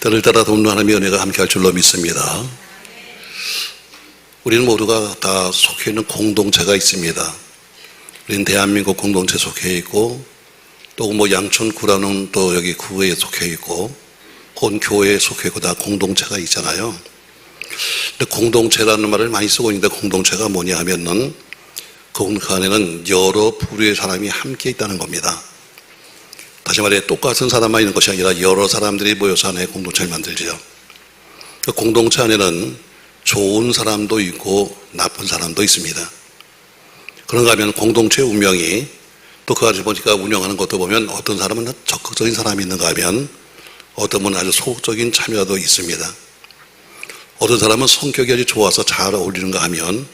때를 따라 돕는 하나님의 은혜가 함께할 줄로 믿습니다. 우리는 모두가 다 속해 있는 공동체가 있습니다. 우리는 대한민국 공동체 속해 있고, 또 양천구라는 또 여기 구에 속해 있고, 본 교회에 속해 있고, 다 공동체가 있잖아요. 근데 공동체라는 말을 많이 쓰고 있는데, 공동체가 뭐냐 하면은 그 안에는 여러 부류의 사람이 함께 있다는 겁니다. 다시 말해 똑같은 사람만 있는 것이 아니라 여러 사람들이 모여서 하나의 공동체를 만들죠. 그 공동체 안에는 좋은 사람도 있고 나쁜 사람도 있습니다. 그런가 하면 공동체의 운명이 또 그 안에서 보니까 운영하는 것도 보면 어떤 사람은 적극적인 사람이 있는가 하면 어떤 분은 아주 소극적인 참여도 있습니다. 어떤 사람은 성격이 아주 좋아서 잘 어울리는가 하면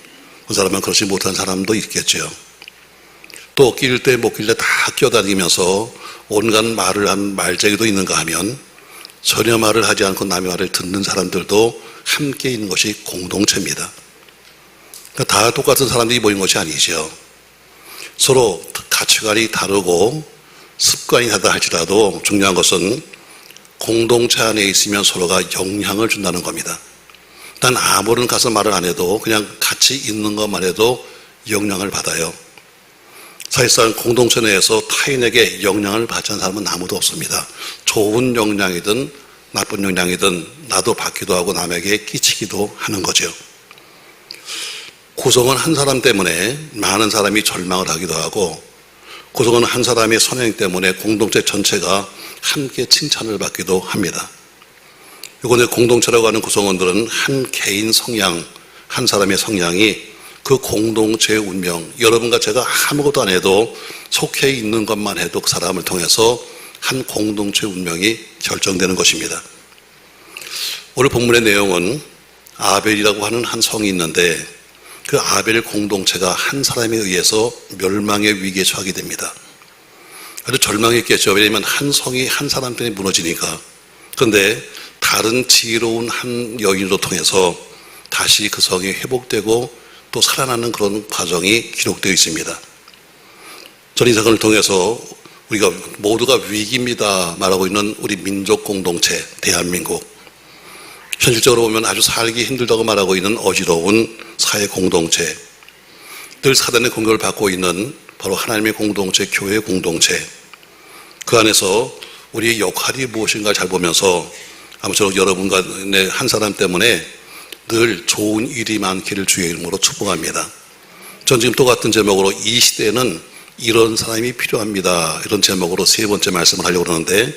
그 사람은 그렇지 못한 사람도 있겠죠. 또 낄 때 못 낄 때 다 끼어다니면서 온갖 말을 한 말쟁이도 있는가 하면 전혀 말을 하지 않고 남의 말을 듣는 사람들도 함께 있는 것이 공동체입니다. 그러니까 다 똑같은 사람들이 모인 것이 아니죠. 서로 가치관이 다르고 습관이 다르다 할지라도 중요한 것은 공동체 안에 있으면 서로가 영향을 준다는 겁니다. 난 아무런 가서 말을 안 해도 그냥 같이 있는 것만 해도 영향을 받아요. 사실상 공동체 내에서 타인에게 영향을 받지 않는 사람은 아무도 없습니다. 좋은 영향이든 나쁜 영향이든 나도 받기도 하고 남에게 끼치기도 하는 거죠. 구성원 한 사람 때문에 많은 사람이 절망을 하기도 하고, 구성원 한 사람의 선행 때문에 공동체 전체가 함께 칭찬을 받기도 합니다. 이번에 공동체라고 하는 구성원들은 한 개인 성향, 한 사람의 성향이 그 공동체의 운명, 여러분과 제가 아무것도 안 해도 속해 있는 것만 해도 그 사람을 통해서 한 공동체의 운명이 결정되는 것입니다. 오늘 본문의 내용은 아벨이라고 하는 한 성이 있는데, 그 아벨 공동체가 한 사람에 의해서 멸망의 위기에 처하게 됩니다. 아주 절망했겠죠. 왜냐하면 한 성이 한 사람 때문에 무너지니까. 그런데 다른 지혜로운 한 여인으로 통해서 다시 그 성이 회복되고 또 살아나는 그런 과정이 기록되어 있습니다. 저는 이 사건을 통해서 우리가 모두가 위기입니다 말하고 있는 우리 민족 공동체, 대한민국, 현실적으로 보면 아주 살기 힘들다고 말하고 있는 어지러운 사회 공동체, 늘 사단의 공격을 받고 있는 바로 하나님의 공동체, 교회 공동체, 그 안에서 우리의 역할이 무엇인가 잘 보면서 아무쪼록 여러분과 내 한 사람 때문에 늘 좋은 일이 많기를 주의 이름으로 축복합니다. 전 지금 똑같은 제목으로 이 시대에는 이런 사람이 필요합니다, 이런 제목으로 세 번째 말씀을 하려고 그러는데,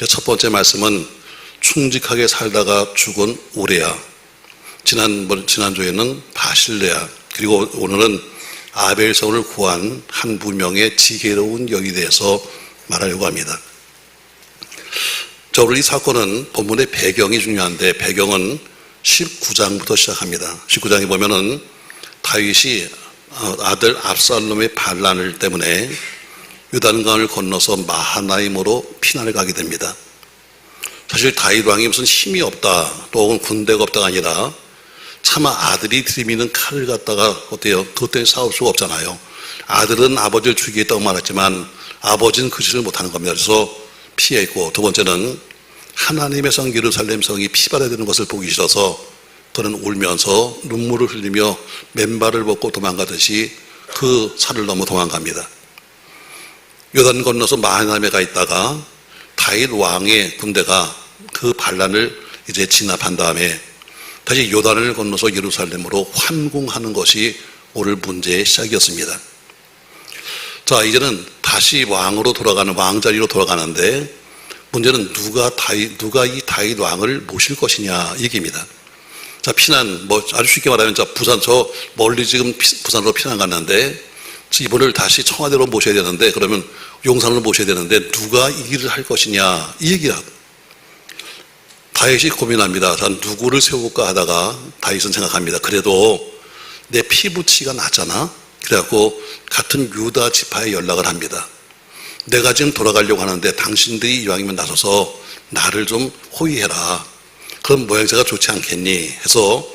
첫 번째 말씀은 충직하게 살다가 죽은 우레아, 지난주에는 바실레아, 그리고 오늘은 아벨성을 구한 한 무명의 지혜로운 여인에 대해서 말하려고 합니다. 자, 오늘 이 사건은 본문의 배경이 중요한데, 배경은 19장부터 시작합니다. 19장에 보면은 다윗이 아들 압살롬의 반란을 때문에 요단강을 건너서 마하나임으로 피난을 가게 됩니다. 사실 다윗 왕이 무슨 힘이 없다, 또 혹은 군대가 없다가 아니라 차마 아들이 들이미는 칼을 갖다가 어때요? 그것 때문에 싸울 수가 없잖아요. 아들은 아버지를 죽이겠다고 말했지만 아버지는 그 짓을 못하는 겁니다. 그래서 피했고, 두 번째는 하나님의 성 예루살렘 성이 피발해야 되는 것을 보기 싫어서 그는 울면서 눈물을 흘리며 맨발을 벗고 도망가듯이 그 산을 넘어 도망갑니다. 요단 건너서 마하나임에 가 있다가 다윗 왕의 군대가 그 반란을 이제 진압한 다음에 다시 요단을 건너서 예루살렘으로 환궁하는 것이 오늘 문제의 시작이었습니다. 자, 이제는 다시 왕으로 돌아가는, 왕자리로 돌아가는데, 문제는 누가 이 다윗 왕을 모실 것이냐 얘기입니다. 자, 피난, 아주 쉽게 말하면 저 멀리 지금 부산으로 피난 갔는데 이분을 다시 청와대로 모셔야 되는데, 그러면 용산으로 모셔야 되는데 누가 이 일을 할 것이냐 이 얘기야. 다윗이 고민합니다. 자, 누구를 세울까 하다가 다윗은 생각합니다. 그래도 내 피부치가 낫잖아. 그래갖고 같은 유다 지파에 연락을 합니다. 내가 지금 돌아가려고 하는데 당신들이 이왕이면 나서서 나를 좀 호위해라. 그럼 모양새가 좋지 않겠니? 해서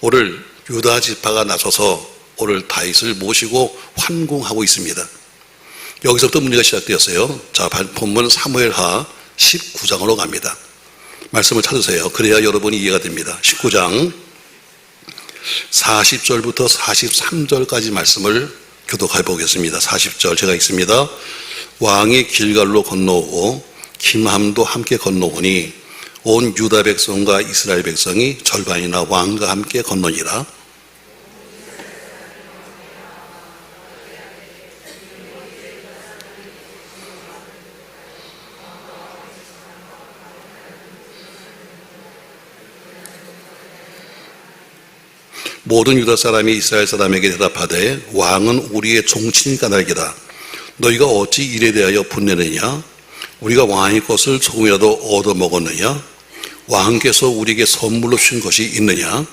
오늘 유다 지파가 나서서 오늘 다윗을 모시고 환궁하고 있습니다. 여기서부터 문제가 시작되었어요. 자, 본문 사무엘하 19장으로 갑니다. 말씀을 찾으세요. 그래야 여러분이 이해가 됩니다. 19장 40절부터 43절까지 말씀을 교독해 보겠습니다. 40절 제가 읽습니다. 왕이 길갈로 건너오고 김함도 함께 건너오니 온 유다 백성과 이스라엘 백성이 절반이나 왕과 함께 건너니라. 모든 유다 사람이 이스라엘 사람에게 대답하되 왕은 우리의 종친이 까닭이다. 너희가 어찌 이에 대하여 분내느냐? 우리가 왕의 것을 조금이라도 얻어먹었느냐? 왕께서 우리에게 선물로 주신 것이 있느냐?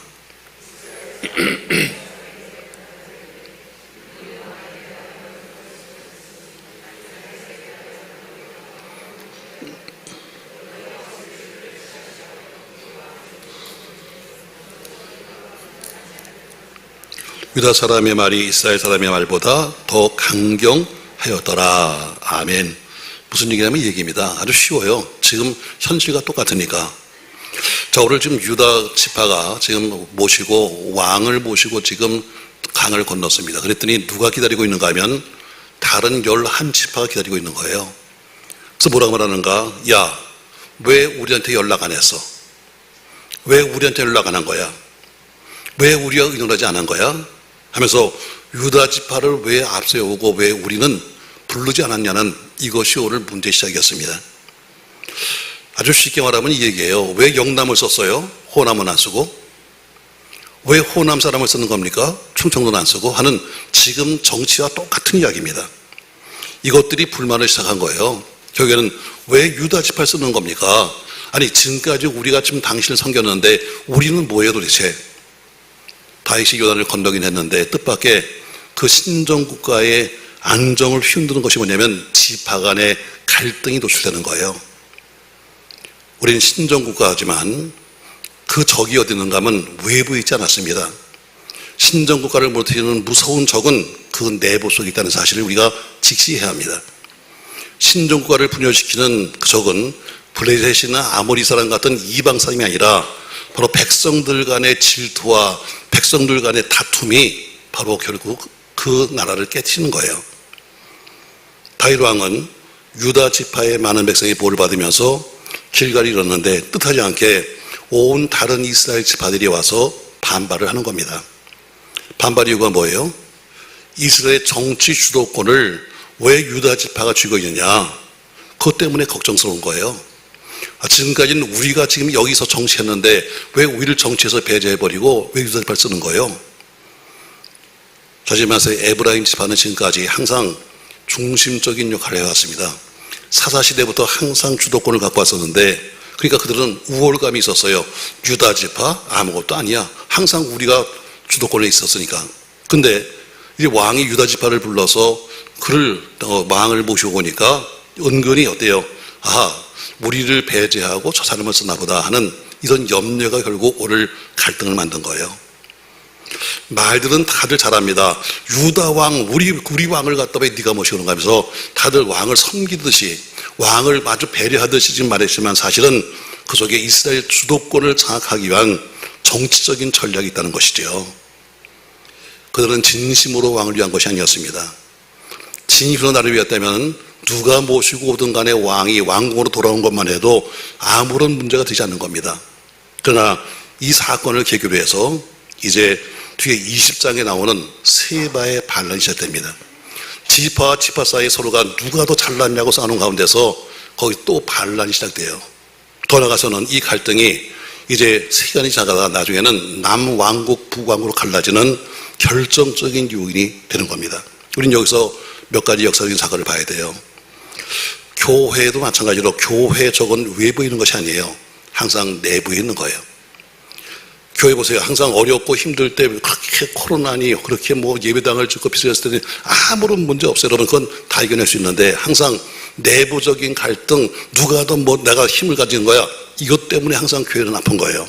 유다 사람의 말이 이스라엘 사람의 말보다 더 강경하였더라. 아멘. 무슨 얘기냐면 이 얘기입니다. 아주 쉬워요. 지금 현실과 똑같으니까. 자, 오늘 지금 유다 지파가 지금 모시고 왕을 모시고 지금 강을 건넜습니다. 그랬더니 누가 기다리고 있는가 하면 다른 11지파가 기다리고 있는 거예요. 그래서 뭐라고 말하는가? 야, 왜 우리한테 연락 안 했어? 왜 우리한테 연락 안 한 거야? 왜 우리가 의논하지 않은 거야? 하면서 유다 지파를 왜 앞세우고 왜 우리는 부르지 않았냐는 이것이 오늘 문제 시작이었습니다. 아주 쉽게 말하면 이 얘기예요. 왜 영남을 썼어요? 호남은 안 쓰고? 왜 호남 사람을 쓰는 겁니까? 충청도는 안 쓰고? 하는 지금 정치와 똑같은 이야기입니다. 이것들이 불만을 시작한 거예요. 결국에는 왜 유다 지파를 쓰는 겁니까? 아니 지금까지 우리가 지금 당신을 섬겼는데 우리는 뭐예요 도대체? 다윗이 요단을 건너긴 했는데 뜻밖의 그 신정국가의 안정을 휘흔드는 것이 뭐냐면 지파 간의 갈등이 노출되는 거예요. 우리는 신정국가지만 그 적이 어디 있는가 하면 외부에 있지 않았습니다. 신정국가를 무너뜨리는 무서운 적은 그 내부 속에 있다는 사실을 우리가 직시해야 합니다. 신정국가를 분열시키는 그 적은 블레셋이나 아모리 사람 같은 이방 사람이 아니라 바로 백성들 간의 질투와 백성들 간의 다툼이 바로 결국 그 나라를 깨트리는 거예요. 다윗 왕은 유다 지파의 많은 백성이 보호를 받으면서 길갈을 이뤘는데 뜻하지 않게 온 다른 이스라엘 지파들이 와서 반발을 하는 겁니다. 반발 이유가 뭐예요? 이스라엘 정치 주도권을 왜 유다 지파가 쥐고 있느냐? 그것 때문에 걱정스러운 거예요. 지금까지는 우리가 지금 여기서 정치했는데 왜 우리를 정치에서 배제해버리고 왜 유다 지파를 쓰는 거예요? 하지만 에브라임 지파는 지금까지 항상 중심적인 역할을 해왔습니다. 사사시대부터 항상 주도권을 갖고 왔었는데 그러니까 그들은 우월감이 있었어요. 유다 지파 아무것도 아니야. 항상 우리가 주도권에 있었으니까. 근데 이 왕이 유다 지파를 불러서 그를 왕을 모시고 오니까 은근히 어때요? 아하, 우리를 배제하고 저 사람을 쓰나 보다 하는 이런 염려가 결국 오늘 갈등을 만든 거예요. 말들은 다들 잘합니다. 유다 왕, 우리 왕을 갖다 왜 네가 모시는가 하면서 다들 왕을 섬기듯이 왕을 아주 배려하듯이 지금 말했지만 사실은 그 속에 이스라엘 주도권을 장악하기 위한 정치적인 전략이 있다는 것이죠. 그들은 진심으로 왕을 위한 것이 아니었습니다. 진심으로 나를 위했다면 누가 모시고 오든 간에 왕이 왕궁으로 돌아온 것만 해도 아무런 문제가 되지 않는 겁니다. 그러나 이 사건을 계기로 해서 이제 뒤에 20장에 나오는 세바의 반란이 시작됩니다. 지파와 지파 사이 서로가 누가 더 잘났냐고 싸우는 가운데서 거기 또 반란이 시작돼요. 더 나아가서는 이 갈등이 이제 시간이 지나가다가 나중에는 남왕국 북왕국으로 갈라지는 결정적인 요인이 되는 겁니다. 우리는 여기서 몇 가지 역사적인 사건을 봐야 돼요. 교회도 마찬가지로 교회 적은 외부에 있는 것이 아니에요. 항상 내부에 있는 거예요. 교회 보세요. 항상 어렵고 힘들 때 그렇게 코로나니 그렇게 뭐 예배당을 짓고 비슷했을 때는 아무런 문제 없어요. 여러분 그건 다 이겨낼 수 있는데 항상 내부적인 갈등 누가 더 뭐 내가 힘을 가진 거야 이것 때문에 항상 교회는 아픈 거예요.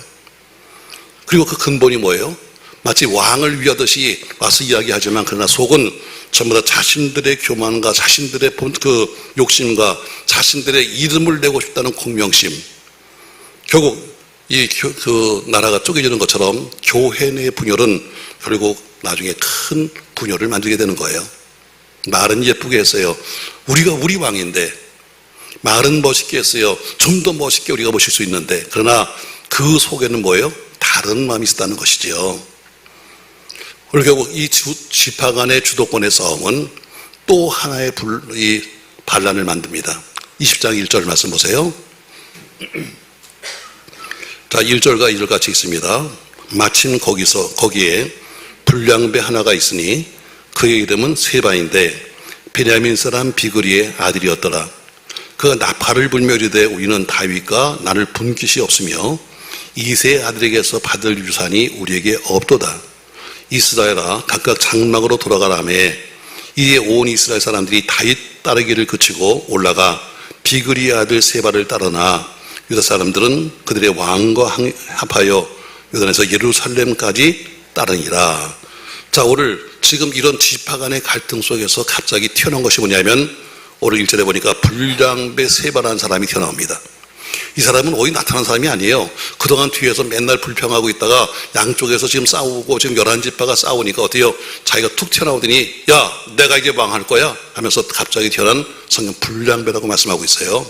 그리고 그 근본이 뭐예요? 마치 왕을 위하듯이 와서 이야기하지만 그러나 속은 전부 다 자신들의 교만과 자신들의 그 욕심과 자신들의 이름을 내고 싶다는 공명심 결국 그 나라가 쪼개지는 것처럼 교회 내 분열은 결국 나중에 큰 분열을 만들게 되는 거예요. 말은 예쁘게 했어요. 우리가 우리 왕인데, 말은 멋있게 했어요. 좀 더 멋있게 우리가 모실 수 있는데, 그러나 그 속에는 뭐예요? 다른 마음이 있었다는 것이죠. 그리고 결국 이 지파 간의 주도권의 싸움은 또 하나의 이 반란을 만듭니다. 20장 1절 말씀 보세요. 자, 1절과 2절 같이 있습니다. 마침 거기에 불량배 하나가 있으니 그의 이름은 세바인데 베냐민 사람 비그리의 아들이었더라. 그가 나팔을 불며 이르되 우리는 다윗과 나눌 분깃이 없으며 이새의 아들에게서 받을 유산이 우리에게 없도다. 이스라엘아 각각 장막으로 돌아가라며 이에 온 이스라엘 사람들이 다윗 따르기를 그치고 올라가 비그리의 아들 세바를 따르나 유다 사람들은 그들의 왕과 합하여 요단에서 예루살렘까지 따르니라. 자, 오늘 지금 이런 지파 간의 갈등 속에서 갑자기 튀어나온 것이 뭐냐면 오늘 1절에 보니까 불량배 세바라는 사람이 튀어나옵니다. 이 사람은 오히 나타난 사람이 아니에요. 그동안 뒤에서 맨날 불평하고 있다가 양쪽에서 지금 싸우고 지금 11지파가 싸우니까 어때요? 자기가 툭 튀어나오더니 야 내가 이제 왕할 거야 하면서 갑자기 튀어나온 성경 불량배라고 말씀하고 있어요.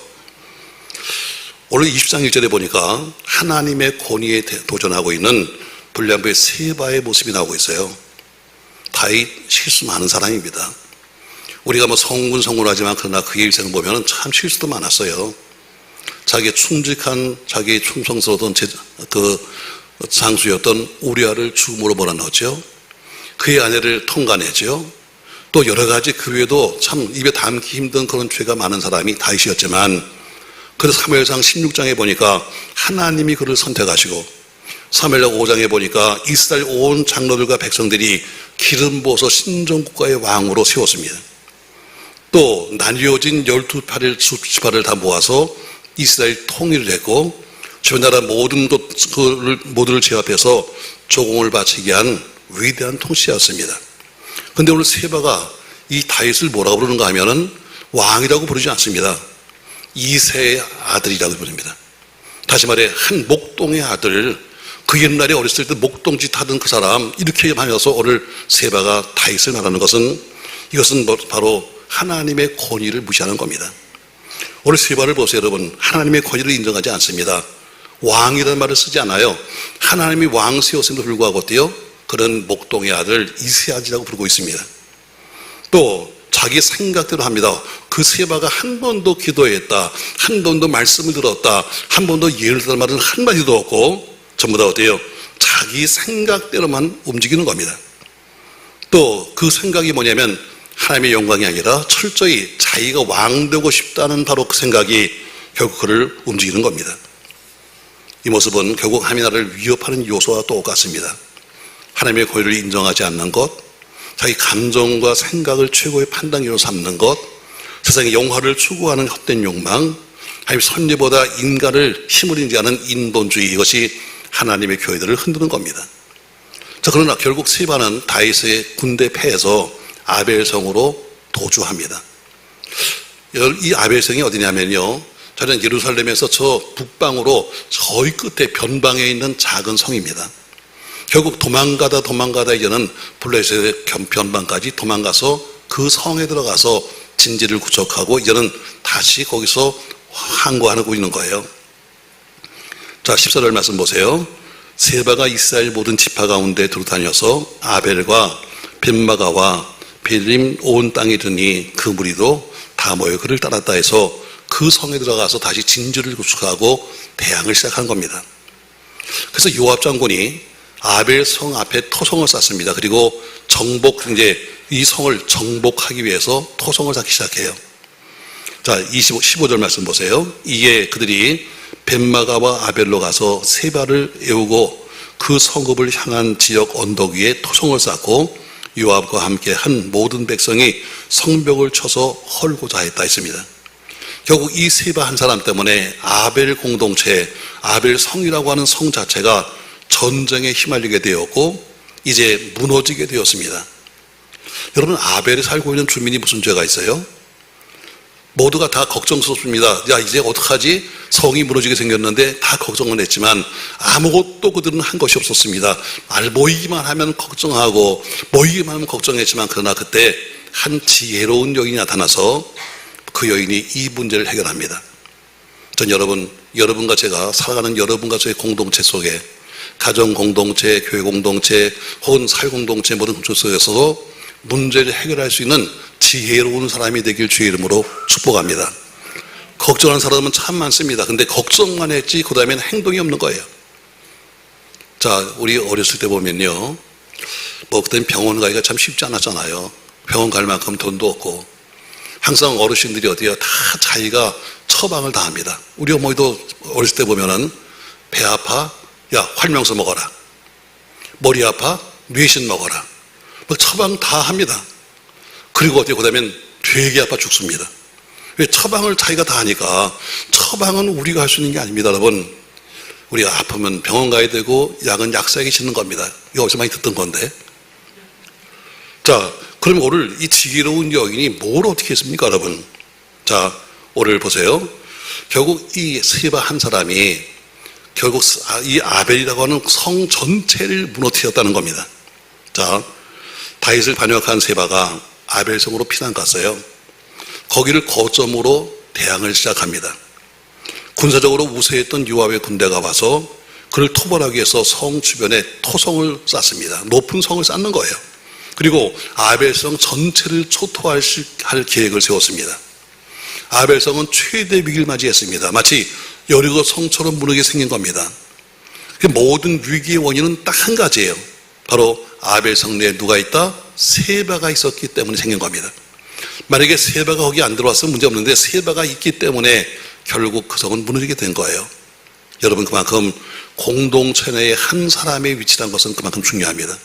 오늘 20장 1절에 보니까 하나님의 권위에 도전하고 있는 불량배 세바의 모습이 나오고 있어요. 다윗 실수 많은 사람입니다. 우리가 뭐 성군성군하지만 그러나 그의 일생을 보면 참 실수도 많았어요. 자기의 충직한 자기의 충성스러웠던 그 장수였던 우리아를 죽음으로 몰아넣었죠. 그의 아내를 통간했죠. 또 여러 가지 그 외에도 참 입에 담기 힘든 그런 죄가 많은 사람이 다윗이었지만 그래서 사무엘상 16장에 보니까 하나님이 그를 선택하시고 사무엘상 5장에 보니까 이스라엘 온 장로들과 백성들이 기름 부어서 신정국가의 왕으로 세웠습니다. 또 나뉘어진 12지파를 다 모아서 이스라엘 통일을 했고 주변 나라 모두를 제압해서 조공을 바치게 한 위대한 통치였습니다. 그런데 오늘 세바가 이 다윗을 뭐라고 부르는가 하면은 왕이라고 부르지 않습니다. 이새의 아들이라고 부릅니다. 다시 말해 한 목동의 아들, 그 옛날에 어렸을 때 목동짓 하던 그 사람 이렇게 하면서 오늘 세바가 다윗을 말하는 것은 이것은 바로 하나님의 권위를 무시하는 겁니다. 오늘 세바를 보세요 여러분. 하나님의 권위를 인정하지 않습니다. 왕이라는 말을 쓰지 않아요. 하나님이 왕 세웠음에도 불구하고 어때요? 그런 목동의 아들 이새의 아들이라고 부르고 있습니다. 또 자기 생각대로 합니다. 그 세바가 한 번도 기도했다, 한 번도 말씀을 들었다, 한 번도 예를 들은 말은 한마디도 없고 전부 다 어때요? 자기 생각대로만 움직이는 겁니다. 또 그 생각이 뭐냐면 하나님의 영광이 아니라 철저히 자기가 왕되고 싶다는 바로 그 생각이 결국 그를 움직이는 겁니다. 이 모습은 결국 하나님의 나라를 위협하는 요소와 똑같습니다. 하나님의 권위를 인정하지 않는 것, 자기 감정과 생각을 최고의 판단기로 삼는 것, 세상의 영화를 추구하는 헛된 욕망, 하나님 선례보다 인간을 힘을 인지하는 인본주의, 이것이 하나님의 교회들을 흔드는 겁니다. 자, 그러나 결국 세바는 다윗의 군대 패해서 아벨성으로 도주합니다. 이 아벨성이 어디냐면요, 저는 예루살렘에서 저 북방으로 저희 끝에 변방에 있는 작은 성입니다. 결국 도망가다 이제는 블레셋의 변방까지 도망가서 그 성에 들어가서 진지를 구축하고 이제는 다시 거기서 항거하고 있는 거예요. 자, 14절 말씀 보세요. 세바가 이스라엘 모든 지파 가운데 두루다녀서 아벨과 벳마가와 베림 온 땅에 드니 그 무리도 다 모여 그를 따랐다 해서 그 성에 들어가서 다시 진주를 구축하고 대항을 시작한 겁니다. 그래서 요압 장군이 아벨 성 앞에 토성을 쌓습니다. 그리고 이제 이 성을 정복하기 위해서 토성을 쌓기 시작해요. 자, 15절 말씀 보세요. 이에 그들이 벳마가와 아벨로 가서 세바를 애우고 그 성읍을 향한 지역 언덕 위에 토성을 쌓고 요압과 함께 한 모든 백성이 성벽을 쳐서 헐고자 했다 했습니다. 결국 이 세바 한 사람 때문에 아벨 공동체, 아벨 성이라고 하는 성 자체가 전쟁에 휘말리게 되었고 이제 무너지게 되었습니다. 여러분, 아벨에 살고 있는 주민이 무슨 죄가 있어요? 모두가 다 걱정스럽습니다. 야, 이제 어떡하지? 성이 무너지게 생겼는데 다 걱정은 했지만 아무것도 그들은 한 것이 없었습니다. 말 모이기만 하면 걱정하고 모이기만 하면 걱정했지만 그러나 그때 한 지혜로운 여인이 나타나서 그 여인이 이 문제를 해결합니다. 전 여러분과 제가 살아가는 여러분과 저의 공동체 속에 가정 공동체, 교회 공동체, 혹은 사회 공동체 모든 공동체 속에서도 문제를 해결할 수 있는 지혜로운 사람이 되길 주의 이름으로 축복합니다. 걱정하는 사람은 참 많습니다. 근데 걱정만 했지 그 다음에는 행동이 없는 거예요. 자, 우리 어렸을 때 보면요, 그때는 병원 가기가 참 쉽지 않았잖아요. 병원 갈 만큼 돈도 없고 항상 어르신들이 어디요, 다 자기가 처방을 다 합니다. 우리 어머니도 어렸을 때 보면은 배 아파, 야, 활명수 먹어라. 머리 아파, 뇌신 먹어라. 처방 다 합니다. 그리고 어떻게 그다음엔 되게 아파 죽습니다. 왜? 처방을 자기가 다 하니까. 처방은 우리가 할 수 있는 게 아닙니다, 여러분. 우리가 아프면 병원 가야 되고 약은 약사에게 짓는 겁니다. 이거 어디서 많이 듣던 건데. 자, 그럼 오늘 이 지혜로운 여인이 뭘 어떻게 했습니까, 여러분? 자, 오늘 보세요. 결국 이 세바 한 사람이 결국 이 아벨이라고 하는 성 전체를 무너뜨렸다는 겁니다. 자, 다윗을 반역한 세바가 아벨성으로 피난 갔어요. 거기를 거점으로 대항을 시작합니다. 군사적으로 우세했던 요압의 군대가 와서 그를 토벌하기 위해서 성 주변에 토성을 쌓습니다. 높은 성을 쌓는 거예요. 그리고 아벨성 전체를 초토할 계획을 세웠습니다. 아벨성은 최대 위기를 맞이했습니다. 마치 여리고 성처럼 무너지게 생긴 겁니다. 모든 위기의 원인은 딱 한 가지예요. 바로 아벨성 내에 누가 있다? 세바가 있었기 때문에 생긴 겁니다. 만약에 세바가 거기 안 들어왔으면 문제 없는데 세바가 있기 때문에 결국 그 성은 무너지게 된 거예요. 여러분, 그만큼 공동체 내에 한 사람의 위치라는 것은 그만큼 중요합니다.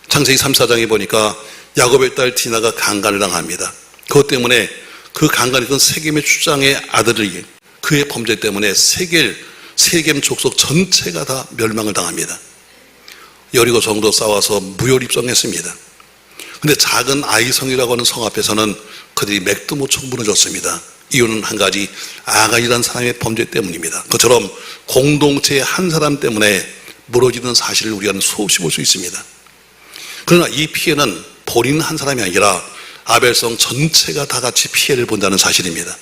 창세기 3, 4장에 보니까 야곱의 딸 디나가 강간을 당합니다. 그것 때문에 그 강간했던 세겜의 추장의 아들이 그의 범죄 때문에 세겜 족속 전체가 다 멸망을 당합니다. 여리고 성도 싸워서 무혈입성했습니다. 근데 작은 아이성이라고 하는 성 앞에서는 그들이 맥도 못 치고 무너졌습니다. 이유는 한 가지, 아간이라는 사람의 범죄 때문입니다. 그처럼 공동체의 한 사람 때문에 무너지는 사실을 우리가 수없이 볼 수 있습니다. 그러나 이 피해는 본인 한 사람이 아니라 아벨성 전체가 다 같이 피해를 본다는 사실입니다.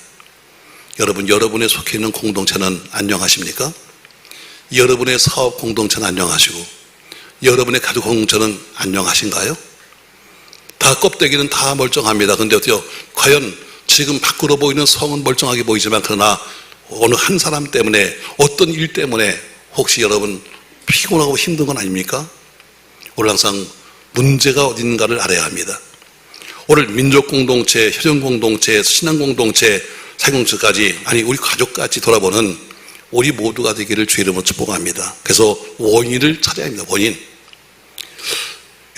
여러분, 여러분의 속해 있는 공동체는 안녕하십니까? 여러분의 사업 공동체는 안녕하시고 여러분의 가족 공동체는 안녕하신가요? 다 껍데기는 다 멀쩡합니다. 근데 어때요? 과연 지금 밖으로 보이는 성은 멀쩡하게 보이지만 그러나 어느 한 사람 때문에, 어떤 일 때문에 혹시 여러분 피곤하고 힘든 건 아닙니까? 오늘 항상 문제가 어디 있는가를 알아야 합니다. 오늘 민족 공동체, 혈연 공동체, 신앙 공동체, 사회공동체까지, 아니 우리 가족까지 돌아보는 우리 모두가 되기를 주의 이름으로 축복합니다. 그래서 원인을 찾아야 합니다. 원인.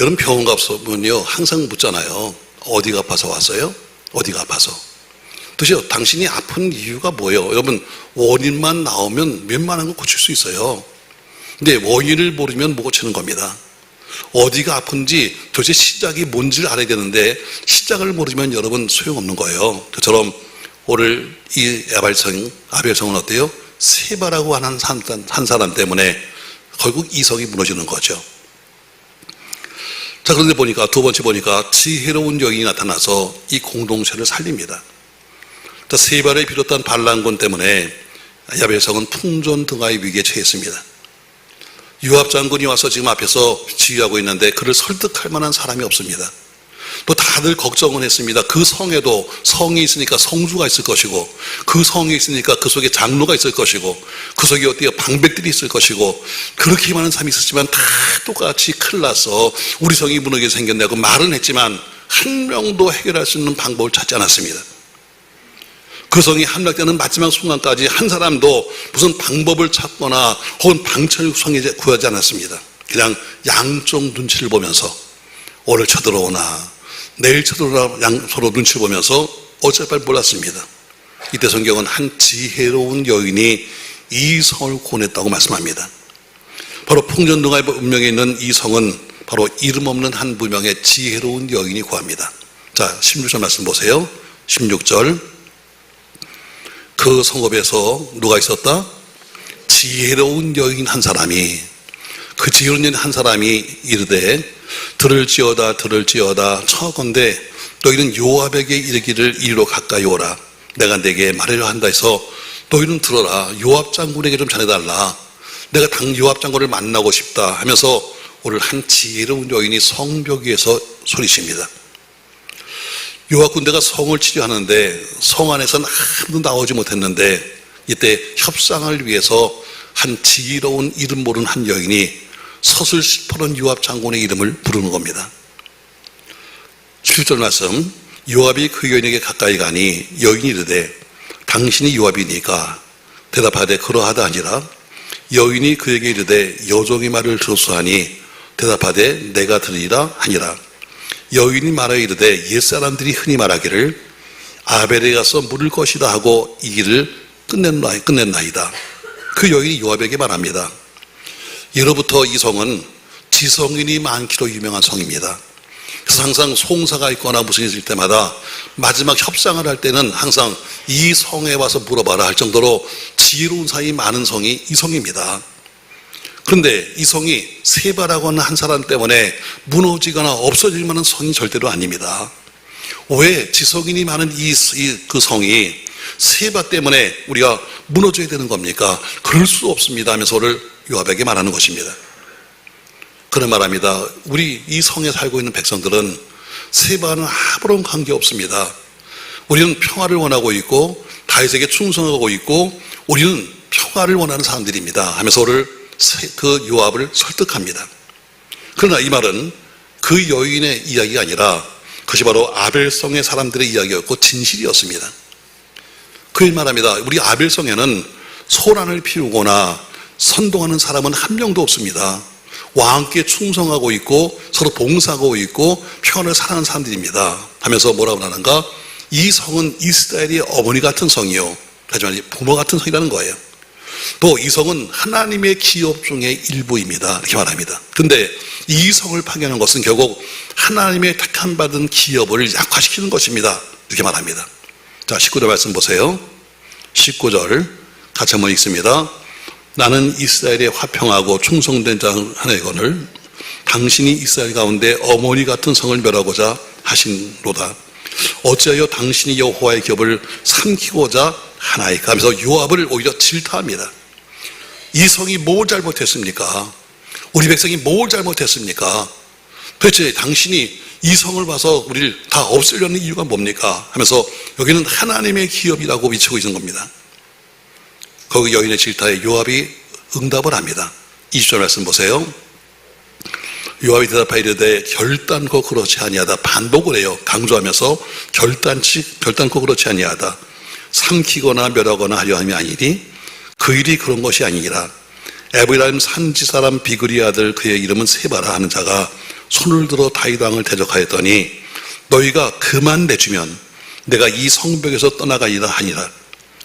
여러분, 병원 가보면요 항상 묻잖아요. 어디가 아파서 왔어요? 어디가 아파서? 도대체 당신이 아픈 이유가 뭐예요? 여러분, 원인만 나오면 웬만한 거 고칠 수 있어요. 근데 원인을 모르면 못 고치는 겁니다. 어디가 아픈지 도대체 시작이 뭔지를 알아야 되는데 시작을 모르면 여러분 소용없는 거예요. 그처럼 오늘 이 아벨성은 어때요? 세바라고 하는 한 사람 때문에 결국 이 성이 무너지는 거죠. 자, 그런데 보니까 두 번째 보니까 지혜로운 여인이 나타나서 이 공동체를 살립니다. 자, 세바를 비롯한 반란군 때문에 아벨성은 풍전등화의 위기에 처했습니다. 요압 장군이 와서 지금 앞에서 지휘하고 있는데 그를 설득할 만한 사람이 없습니다. 또 다들 걱정은 했습니다. 그 성에도 성이 있으니까 성주가 있을 것이고, 그 성이 있으니까 그 속에 장로가 있을 것이고, 그 속에 어디에 방백들이 있을 것이고, 그렇게 많은 사람이 있었지만 다 똑같이 큰일 나서 우리 성이 무너지게 생겼냐고 말은 했지만 한 명도 해결할 수 있는 방법을 찾지 않았습니다. 그 성이 함락되는 마지막 순간까지 한 사람도 무슨 방법을 찾거나 혹은 방책을 구하지 않았습니다. 그냥 양쪽 눈치를 보면서 오늘 쳐들어오나 내일 쳐들어오나 서로 눈치를 보면서 어쩔 바를 몰랐습니다. 이때 성경은 한 지혜로운 여인이 이 성을 구원했다고 말씀합니다. 바로 풍전등화의 문명에 있는 이 성은 바로 이름 없는 한 무명의 지혜로운 여인이 구합니다. 자, 16절 말씀 보세요. 16절 그 성읍에서 누가 있었다? 지혜로운 여인 한 사람이, 그 지혜로운 여인 한 사람이 이르되 들을지어다 청하건대 너희는 요압에게 이르기를 이리로 가까이 오라. 내가 내게 말하려 한다 해서 너희는 들어라. 요압 장군에게 좀 전해달라. 내가 요압 장군을 만나고 싶다 하면서 오늘 한 지혜로운 여인이 성벽 위에서 소리칩니다. 요압 군대가 성을 치료하는데 성 안에서는 아무도 나오지 못했는데 이때 협상을 위해서 한 지혜로운 이름 모르는 한 여인이 섯을 씹어놓은 요압 장군의 이름을 부르는 겁니다. 7절 말씀, 요압이 그 여인에게 가까이 가니 여인이 이르되 당신이 요압이니까 대답하되 그러하다 아니라 여인이 그에게 이르되 여종의 말을 들었소하니 대답하되 내가 들으리라 하니라. 여인이 말하여 이르되 옛사람들이 흔히 말하기를 아벨에 가서 물을 것이다 하고 이 일을 끝냈나이다. 그 여인이 요압에게 말합니다. 예로부터 이 성은 지성인이 많기로 유명한 성입니다. 그래서 항상 송사가 있거나 무슨 일이 있을 때마다 마지막 협상을 할 때는 항상 이 성에 와서 물어봐라 할 정도로 지혜로운 사람이 많은 성이 이 성입니다. 그런데 이 성이 세바라고 하는 한 사람 때문에 무너지거나 없어질 만한 성이 절대로 아닙니다. 왜 지성인이 많은 그 성이 세바 때문에 우리가 무너져야 되는 겁니까? 그럴 수 없습니다 하면서 오늘 요압에게 말하는 것입니다. 그런 말합니다. 우리 이 성에 살고 있는 백성들은 세바는 아무런 관계 없습니다. 우리는 평화를 원하고 있고 다윗에게 충성하고 있고 우리는 평화를 원하는 사람들입니다 하면서 오늘 그 요압을 설득합니다. 그러나 이 말은 그 여인의 이야기가 아니라 그것이 바로 아벨성의 사람들의 이야기였고 진실이었습니다. 그 일 말합니다. 우리 아벨성에는 소란을 피우거나 선동하는 사람은 한 명도 없습니다. 왕께 충성하고 있고 서로 봉사하고 있고 평화를 사랑하는 사람들입니다 하면서 뭐라고 하는가? 이 성은 이스라엘의 어머니 같은 성이요, 하지만 부모 같은 성이라는 거예요. 또 이 성은 하나님의 기업 중의 일부입니다 이렇게 말합니다. 근데 이 성을 파괴하는 것은 결국 하나님의 택함받은 기업을 약화시키는 것입니다 이렇게 말합니다. 자, 19절 말씀 보세요. 19절 같이 한번 읽습니다. 나는 이스라엘에 화평하고 충성된 자 하나이거늘 당신이 이스라엘 가운데 어머니 같은 성을 멸하고자 하신로다. 어찌하여 당신이 여호와의 기업을 삼키고자 하나이까 하면서 요압을 오히려 질타합니다. 이 성이 뭘 잘못했습니까? 우리 백성이 뭘 잘못했습니까? 도대체 당신이 이 성을 봐서 우리를 다 없애려는 이유가 뭡니까? 하면서 여기는 하나님의 기업이라고 비치고 있는 겁니다. 거기 여인의 질타에 요압이 응답을 합니다. 20절 말씀 보세요. 요압이 대답하여 이르되 결단코 그렇지 아니하다. 반복을 해요. 강조하면서 결단코 그렇지 아니하다. 삼키거나 멸하거나 하려 함이 아니니 그 일이 그런 것이 아니니라. 에브라임 산지 사람 비그리 아들 그의 이름은 세바라 하는 자가 손을 들어 다윗 왕을 대적하였더니 너희가 그만 내주면 내가 이 성벽에서 떠나가리라 하니라.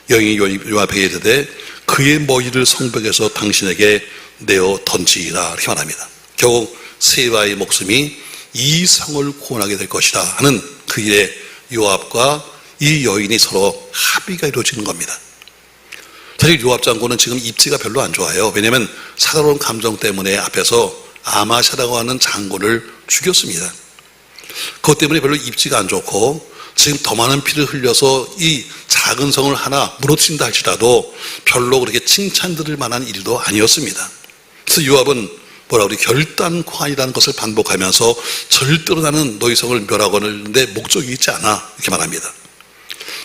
여인이 요압에게 이르되 그의 머리를 성벽에서 당신에게 내어 던지리라 이렇게 말합니다. 결국 세바의 목숨이 이 성을 구원하게 될 것이다 하는 그 일에 요압과 이 여인이 서로 합의가 이루어지는 겁니다. 사실 요압 장군은 지금 입지가 별로 안 좋아요. 왜냐하면 사사로운 감정 때문에 앞에서 아마샤라고 하는 장군을 죽였습니다. 그것 때문에 별로 입지가 안 좋고 지금 더 많은 피를 흘려서 이 작은 성을 하나 무너뜨린다 할지라도 별로 그렇게 칭찬 들을 만한 일도 아니었습니다. 그래서 요압은 우리 결단코아니라는 것을 반복하면서 절대로 나는 너희 성을 멸하거나 하는데 목적이 있지 않아 이렇게 말합니다.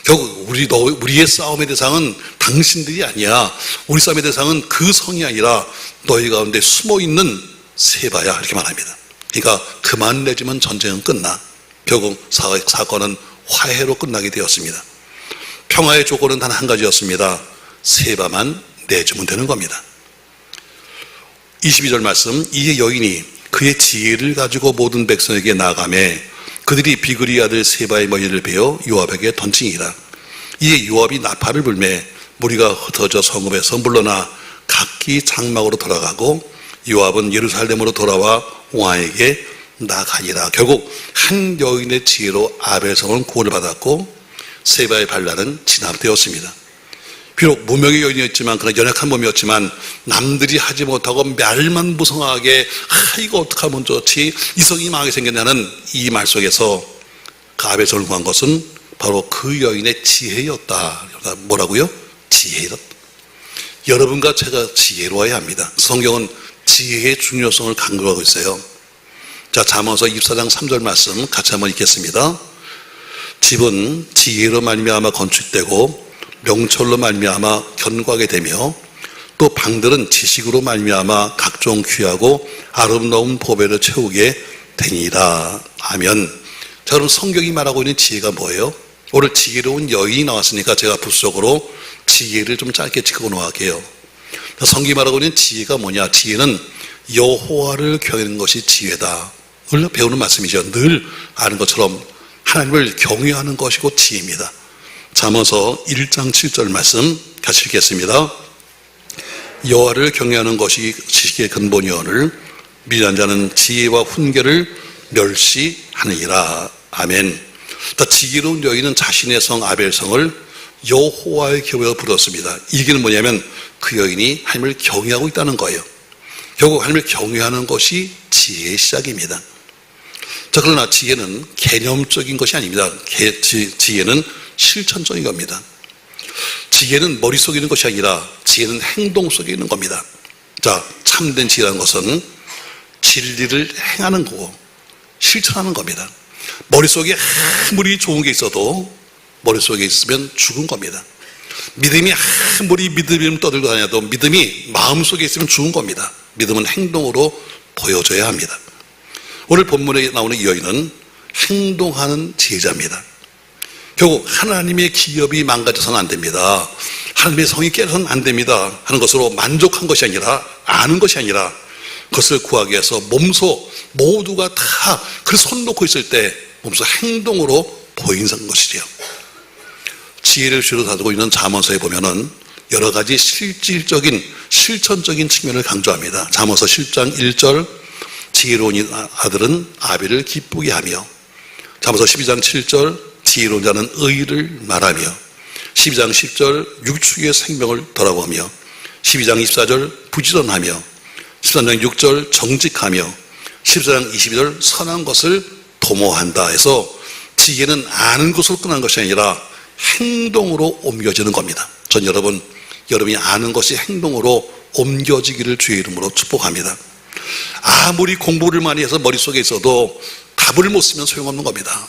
결국 우리의 싸움의 대상은 당신들이 아니야. 우리 싸움의 대상은 그 성이 아니라 너희 가운데 숨어있는 세바야 이렇게 말합니다. 그러니까 그만 내주면 전쟁은 끝나. 결국 사건은 화해로 끝나게 되었습니다. 평화의 조건은 단 한 가지였습니다. 세바만 내주면 되는 겁니다. 22절 말씀, 이에 여인이 그의 지혜를 가지고 모든 백성에게 나아가매 그들이 비그리 아들 세바의 머리를 베어 요압에게 던지니라. 이에 요압이 나팔을 불매 무리가 흩어져 성읍에서 물러나 각기 장막으로 돌아가고 요압은 예루살렘으로 돌아와 왕에게 나가니라. 결국 한 여인의 지혜로 아벨성은 구원을 받았고 세바의 반란은 진압되었습니다. 비록 무명의 여인이었지만 그러나 연약한 몸이었지만 남들이 하지 못하고 멸만무성하게 이거 어떡하면 좋지, 이성이 망하게 생겼냐는 이 말 속에서 그 아벨성을 구한 것은 바로 그 여인의 지혜였다. 뭐라고요? 지혜였다. 여러분과 제가 지혜로워야 합니다. 성경은 지혜의 중요성을 강조하고 있어요. 자, 잠언서 24장 3절 말씀 같이 한번 읽겠습니다. 집은 지혜로 말미암아 건축되고 명철로 말미암아 견고하게 되며 또 방들은 지식으로 말미암아 각종 귀하고 아름다운 보배를 채우게 되니라. 아멘. 자, 그럼 성경이 말하고 있는 지혜가 뭐예요? 오늘 지혜로운 여인이 나왔으니까 제가 부수적으로 지혜를 좀 짧게 짚고 넘어갈게요. 성경이 말하고 있는 지혜가 뭐냐? 지혜는 여호와를 경외하는 것이 지혜다. 우리가 배우는 말씀이죠. 늘 아는 것처럼 하나님을 경외하는 것이고 지혜입니다. 잠언서 1장 7절 말씀 같이 읽겠습니다. 여호와를 경외하는 것이 지식의 근본이오늘 미련한 자는 지혜와 훈계를 멸시하느니라. 아멘. 지혜로운 여인은 자신의 성 아벨성을 여호와의 교회로 부르었습니다. 이게는 뭐냐면 그 여인이 하나님을 경외하고 있다는 거예요. 결국 하나님을 경외하는 것이 지혜의 시작입니다. 자, 그러나 지혜는 개념적인 것이 아닙니다. 지혜는 실천적인 겁니다. 지혜는 머릿속에 있는 것이 아니라 지혜는 행동 속에 있는 겁니다. 자, 참된 지혜라는 것은 진리를 행하는 거고 실천하는 겁니다. 머릿속에 아무리 좋은 게 있어도 머릿속에 있으면 죽은 겁니다. 믿음이 아무리 믿음이 떠들고 다녀도 믿음이 마음속에 있으면 죽은 겁니다. 믿음은 행동으로 보여줘야 합니다. 오늘 본문에 나오는 이 여인은 행동하는 지혜자입니다. 결국 하나님의 기업이 망가져서는 안 됩니다. 하나님의 성이 깨져서는 안 됩니다 하는 것으로 만족한 것이 아니라, 아는 것이 아니라 그것을 구하기 위해서 몸소 모두가 다 그 손 놓고 있을 때 몸소 행동으로 보이는 것이지요. 지혜를 주로 다루고 있는 잠언서에 보면은 여러 가지 실질적인 실천적인 측면을 강조합니다. 잠언서 10장 1절 지혜로운 아들은 아벨을 기쁘게 하며, 잠언서 12장 7절 지혜로운 자는 의를 말하며, 12장 10절 육축의 생명을 돌아보며, 12장 24절 부지런하며, 13장 6절 정직하며, 14장 22절 선한 것을 도모한다 해서 지혜는 아는 것으로 끝난 것이 아니라 행동으로 옮겨지는 겁니다. 전 여러분이 아는 것이 행동으로 옮겨지기를 주의 이름으로 축복합니다. 아무리 공부를 많이 해서 머릿속에 있어도 답을 못 쓰면 소용없는 겁니다.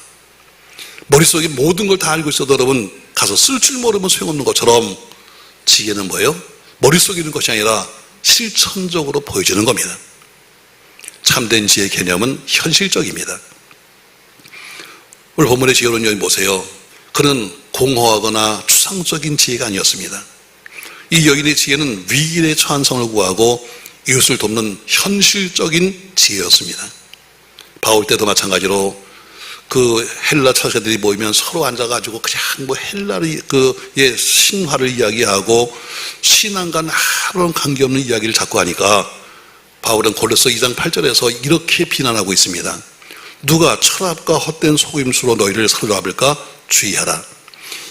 머릿속에 모든 걸 다 알고 있어도 여러분 가서 쓸 줄 모르면 소용없는 것처럼 지혜는 뭐예요? 머릿속에 있는 것이 아니라 실천적으로 보여지는 겁니다. 참된 지혜의 개념은 현실적입니다. 오늘 본문의 지혜로운 여인 보세요. 그는 공허하거나 추상적인 지혜가 아니었습니다. 이 여인의 지혜는 위기에 처한 성을 구하고 이웃을 돕는 현실적인 지혜였습니다. 바울 때도 마찬가지로 그 헬라 철학자들이 모이면 서로 앉아가지고 그냥 헬라의 예, 신화를 이야기하고 신앙과 아무런 관계없는 이야기를 자꾸 하니까 바울은 골로새 2장 8절에서 이렇게 비난하고 있습니다. 누가 철학과 헛된 속임수로 너희를 사로잡을까 주의하라.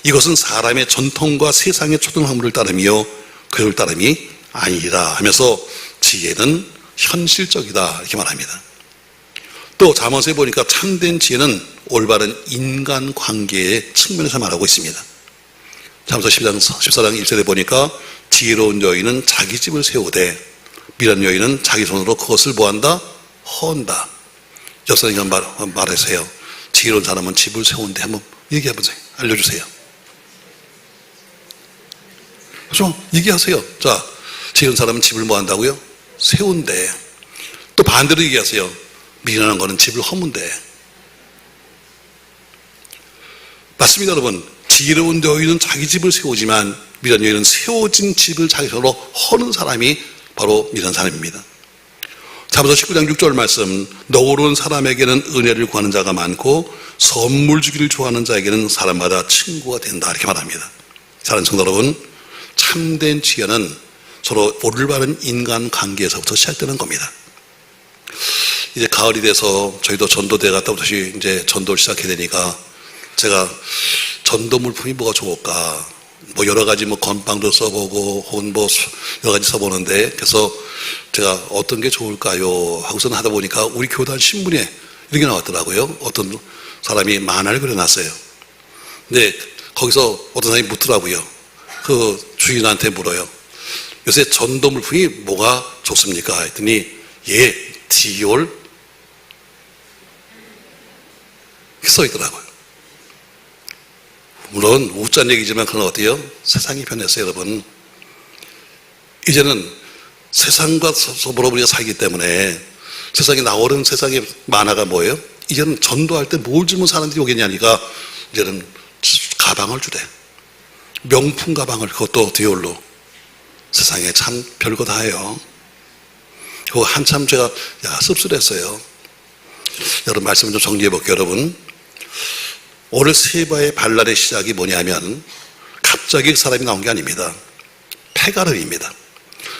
이것은 사람의 전통과 세상의 초등학문을 따르며 그를 따름이 아니라 하면서 지혜는 현실적이다 이렇게 말합니다. 또 잠언서에 보니까 참된 지혜는 올바른 인간관계의 측면에서 말하고 있습니다. 잠언서 14장 1절에 보니까 지혜로운 여인은 자기 집을 세우되 미련한 여인은 자기 손으로 그것을 뭐한다? 허한다. 역사님이 말하세요. 지혜로운 사람은 집을 세우는데 한번 얘기해보세요. 알려주세요. 좀 얘기하세요. 자, 지혜로운 사람은 집을 뭐 한다고요? 세운대. 또 반대로 얘기하세요. 미련한 거는 집을 허문대. 맞습니다, 여러분. 지혜로운 여인은 자기 집을 세우지만 미련한 여인은 세워진 집을 자기 손으로 허는 사람이 바로 미련한 사람입니다. 잠언서 19장 6절 말씀, 너그러운 사람에게는 은혜를 구하는 자가 많고 선물 주기를 좋아하는 자에게는 사람마다 친구가 된다 이렇게 말합니다. 사랑하는 성도 여러분, 참된 지혜는 서로 올바른 인간관계에서부터 시작되는 겁니다. 이제 가을이 돼서 저희도 전도대 갔다 다시 이제 전도를 시작해야 되니까 제가 전도 물품이 뭐가 좋을까 뭐 여러 가지 뭐 건빵도 써보고 혹은 뭐 여러 가지 써보는데, 그래서 제가 어떤 게 좋을까요 하고서는 하다 보니까 우리 교단 신문에 이런 게 나왔더라고요. 어떤 사람이 만화를 그려놨어요. 근데 거기서 어떤 사람이 묻더라고요. 그 주인한테 물어요. 요새 전도 물품이 뭐가 좋습니까? 했더니 디올 이렇게 써 있더라고요. 물론 웃자는 얘기지만 그건 어때요? 세상이 변했어요, 여러분. 이제는 세상과 서로 우리가 살기 때문에 세상에 나오는 세상의 만화가 뭐예요? 이제는 전도할 때 뭘 주면 사람들이 오겠냐니까 이제는 가방을 주대. 명품 가방을, 그것도 디올로. 세상에 참 별거 다 해요. 그거 한참 제가 씁쓸했어요. 여러분, 말씀을 좀 정리해 볼게요. 여러분, 오늘 세바의 반란의 시작이 뭐냐면 갑자기 사람이 나온 게 아닙니다. 패가름입니다.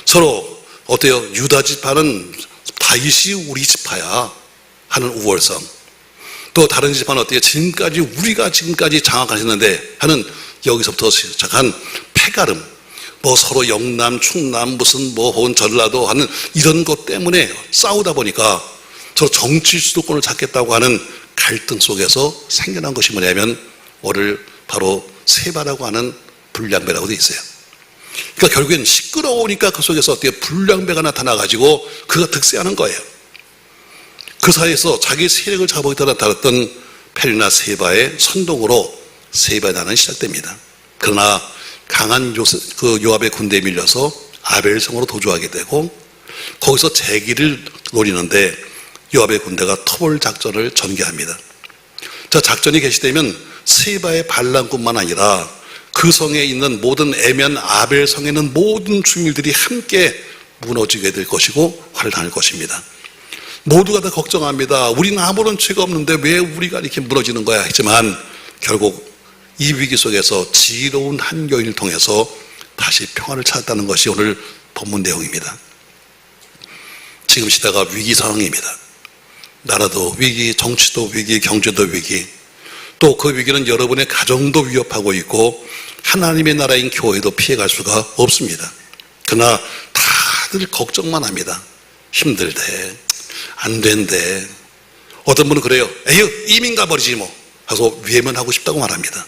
서로 어때요? 유다 지파는 다윗이 우리 지파야 하는 우월성, 또 다른 지파는 어때요? 우리가 지금까지 장악하셨는데 하는 여기서부터 시작한 패가름, 뭐 서로 영남, 충남, 무슨 뭐 혹은 전라도 하는 이런 것 때문에 싸우다 보니까 서로 정치 주도권을 잡겠다고 하는 갈등 속에서 생겨난 것이 뭐냐면 오늘 바로 세바라고 하는 불량배라고 되어 있어요. 그러니까 결국엔 시끄러우니까 그 속에서 어떻게 불량배가 나타나가지고 그가 득세하는 거예요. 그 사이에서 자기 세력을 잡아오겠다 나타났던 펠리나 세바의 선동으로 세바의 난은 시작됩니다. 그러나 강한 요압의 군대에 밀려서 아벨성으로 도주하게 되고 거기서 재기를 노리는데 요압의 군대가 터볼 작전을 전개합니다. 자, 작전이 개시되면 세바의 반란뿐만 아니라 그 성에 있는 모든 에면 아벨성에 있는 모든 주민들이 함께 무너지게 될 것이고 화를 당할 것입니다. 모두가 다 걱정합니다. 우리는 아무런 죄가 없는데 왜 우리가 이렇게 무너지는 거야 했지만 결국 이 위기 속에서 지혜로운 한 여인을 통해서 다시 평화를 찾았다는 것이 오늘 본문 내용입니다. 지금 시대가 위기 상황입니다. 나라도 위기, 정치도 위기, 경제도 위기, 또 그 위기는 여러분의 가정도 위협하고 있고 하나님의 나라인 교회도 피해갈 수가 없습니다. 그러나 다들 걱정만 합니다. 힘들대, 안 된대. 어떤 분은 그래요. 에휴, 이민 가버리지 뭐 하고 외면하고 싶다고 말합니다.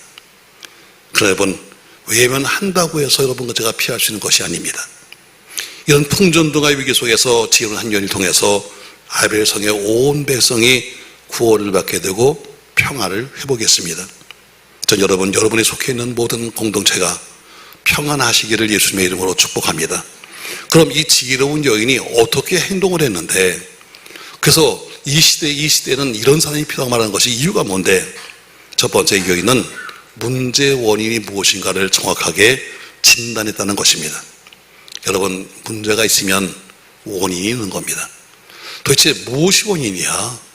그러나 여러분, 외면한다고 해서 여러분과 제가 피할 수 있는 것이 아닙니다. 이런 풍전등화의 위기 속에서 지혜로운 한 여인을 통해서 아벨성의 온 백성이 구원을 받게 되고 평화를 회복했습니다. 전 여러분이 속해 있는 모든 공동체가 평안하시기를 예수님의 이름으로 축복합니다. 그럼 이 지혜로운 여인이 어떻게 행동을 했는데, 그래서 이 시대에는 이런 사람이 필요하다고 말하는 것이 이유가 뭔데, 첫 번째, 이 여인은 문제의 원인이 무엇인가를 정확하게 진단했다는 것입니다. 여러분, 문제가 있으면 원인이 있는 겁니다. 도대체 무엇이 원인이야?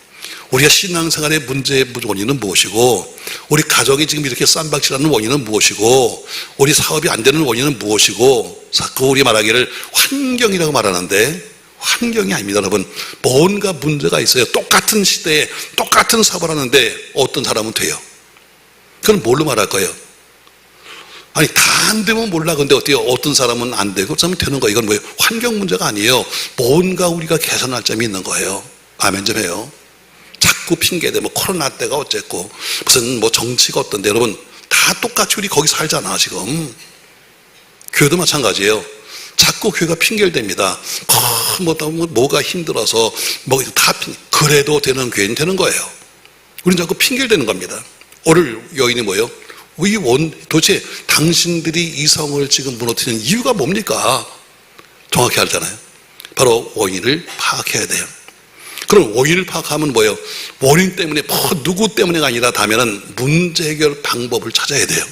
우리가 신앙생활의 문제의 원인은 무엇이고, 우리 가정이 지금 이렇게 쌈박질하는 원인은 무엇이고, 우리 사업이 안 되는 원인은 무엇이고, 자꾸 우리 말하기를 환경이라고 말하는데 환경이 아닙니다. 여러분, 뭔가 문제가 있어요. 똑같은 시대에 똑같은 사업을 하는데 어떤 사람은 돼요. 그건 뭘로 말할 거예요? 아니, 다 안 되면 몰라. 근데 어때요? 어떤 사람은 안 되고, 어떤 사람은 되는 거예요. 이건 뭐예요? 환경 문제가 아니에요. 뭔가 우리가 개선할 점이 있는 거예요. 아멘 좀 해요. 자꾸 핑계대. 뭐 코로나 때가 어쨌고, 무슨 뭐 정치가 어떤데. 여러분, 다 똑같이 우리 거기 살잖아, 지금. 교회도 마찬가지예요. 자꾸 교회가 핑계를 댑니다. 뭐가 힘들어서, 그래도 되는 교회는 되는 거예요. 우리는 자꾸 핑계를 대는 겁니다. 오늘 여인이 뭐예요? 도대체 당신들이 이 성을 지금 무너뜨리는 이유가 뭡니까? 정확히 알잖아요. 바로 원인을 파악해야 돼요. 그럼 원인을 파악하면 뭐예요? 원인 때문에 누구 때문에가 아니라 다면은 문제 해결 방법을 찾아야 돼요.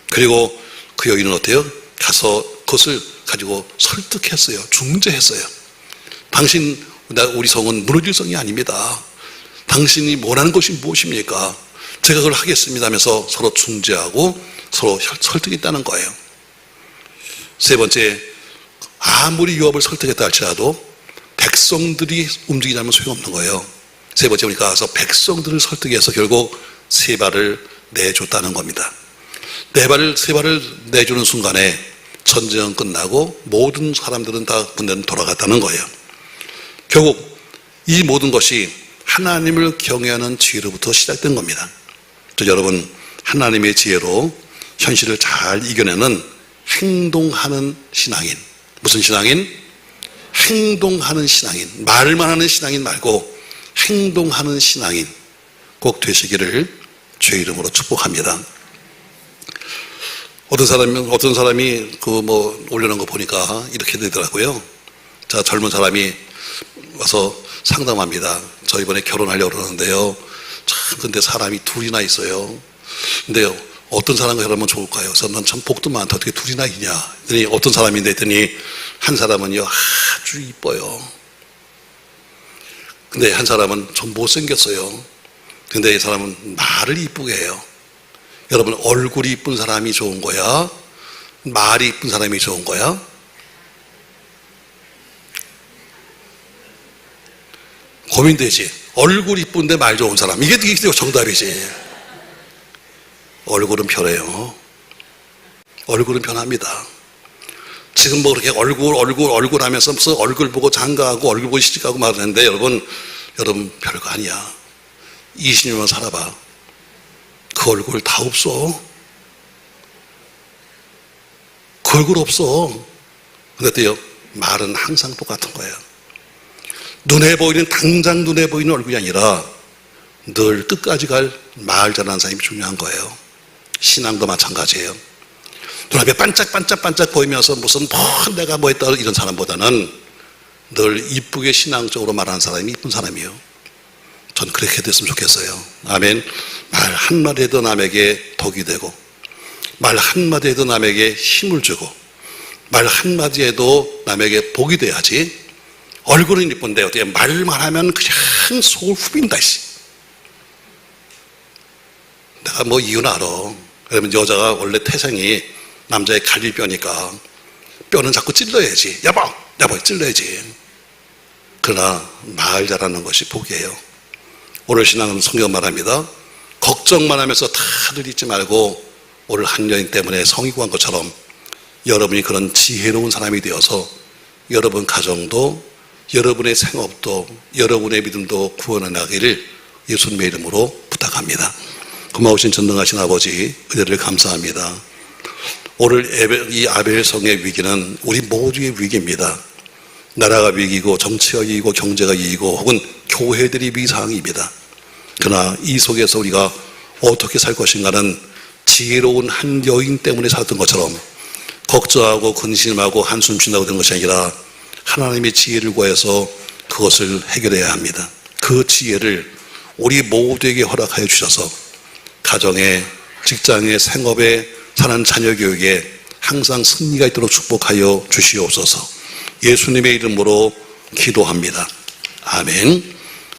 그리고 그 여인은 어때요? 가서 그것을 가지고 설득했어요. 중재했어요. 우리 성은 무너질 성이 아닙니다. 당신이 원하는 것이 무엇입니까? 제가 그걸 하겠습니다 하면서 서로 중재하고 서로 설득이 있다는 거예요. 세 번째, 아무리 요압을 설득했다 할지라도 백성들이 움직이지 않으면 소용없는 거예요. 세 번째 보니까 가서 백성들을 설득해서 결국 세바를 내줬다는 겁니다. 네 발을, 세 발을 내주는 순간에 전쟁은 끝나고 모든 사람들은 다 군대는 돌아갔다는 거예요. 결국 이 모든 것이 하나님을 경외하는 지혜로부터 시작된 겁니다. 여러분, 하나님의 지혜로 현실을 잘 이겨내는 행동하는 신앙인. 무슨 신앙인? 행동하는 신앙인. 말만 하는 신앙인 말고 행동하는 신앙인 꼭 되시기를 주의 이름으로 축복합니다. 어떤 사람이 올려놓은 거 보니까 이렇게 되더라고요. 자, 젊은 사람이 와서 상담합니다. 저 이번에 결혼하려고 그러는데요. 참, 근데 사람이 둘이나 있어요. 근데 어떤 사람과 결혼하면 좋을까요? 그래서 난 참 복도 많다. 어떻게 둘이나 있냐? 했더니 어떤 사람인데 했더니 한 사람은요, 아주 이뻐요. 근데 한 사람은 좀 못생겼어요. 근데 이 사람은 말을 이쁘게 해요. 여러분, 얼굴이 이쁜 사람이 좋은 거야? 말이 이쁜 사람이 좋은 거야? 고민되지. 얼굴 이쁜데 말 좋은 사람. 이게 정답이지. 얼굴은 편해요. 얼굴은 편합니다. 지금 뭐 그렇게 얼굴 하면서 무슨 얼굴 보고 장가하고 얼굴 보고 시집가고 말하는데 여러분 별거 아니야. 20년만 살아봐. 그 얼굴 다 없어. 그 얼굴 없어. 근데 말은 항상 똑같은 거예요. 당장 눈에 보이는 얼굴이 아니라 늘 끝까지 갈 말 잘하는 사람이 중요한 거예요. 신앙도 마찬가지예요. 눈앞에 반짝반짝 보이면서 무슨 내가 뭐 했다 이런 사람보다는 늘 이쁘게 신앙적으로 말하는 사람이 이쁜 사람이에요. 전 그렇게 됐으면 좋겠어요. 아멘. 말 한마디에도 남에게 덕이 되고, 말 한마디에도 남에게 힘을 주고, 말 한마디에도 남에게 복이 돼야지. 얼굴은 이쁜데 어떻게 말만 하면 그냥 속을 후빈다. 내가 뭐 이유는 알아. 그러면 여자가 원래 태생이 남자의 갈비뼈니까 뼈는 자꾸 찔러야지. 여보 찔러야지. 그러나 말 잘하는 것이 복이에요. 오늘 신앙은 성경 말합니다. 걱정만 하면서 다들 잊지 말고 오늘 한 여인 때문에 성이 구한 것처럼 여러분이 그런 지혜로운 사람이 되어서 여러분 가정도 여러분의 생업도 여러분의 믿음도 구원하기를 예수님의 이름으로 부탁합니다. 고마우신 전능하신 아버지 은혜를 감사합니다. 오늘 이 아벨성의 위기는 우리 모두의 위기입니다. 나라가 위기고 정치가 위기고 경제가 위기고 혹은 교회들이 위기 상황입니다. 그러나 이 속에서 우리가 어떻게 살 것인가는 지혜로운 한 여인 때문에 살았던 것처럼 걱정하고 근심하고 한숨 쉰다고 된 것이 아니라 하나님의 지혜를 구해서 그것을 해결해야 합니다. 그 지혜를 우리 모두에게 허락하여 주셔서 가정에, 직장에, 생업에, 사는 자녀 교육에 항상 승리가 있도록 축복하여 주시옵소서. 예수님의 이름으로 기도합니다. 아멘.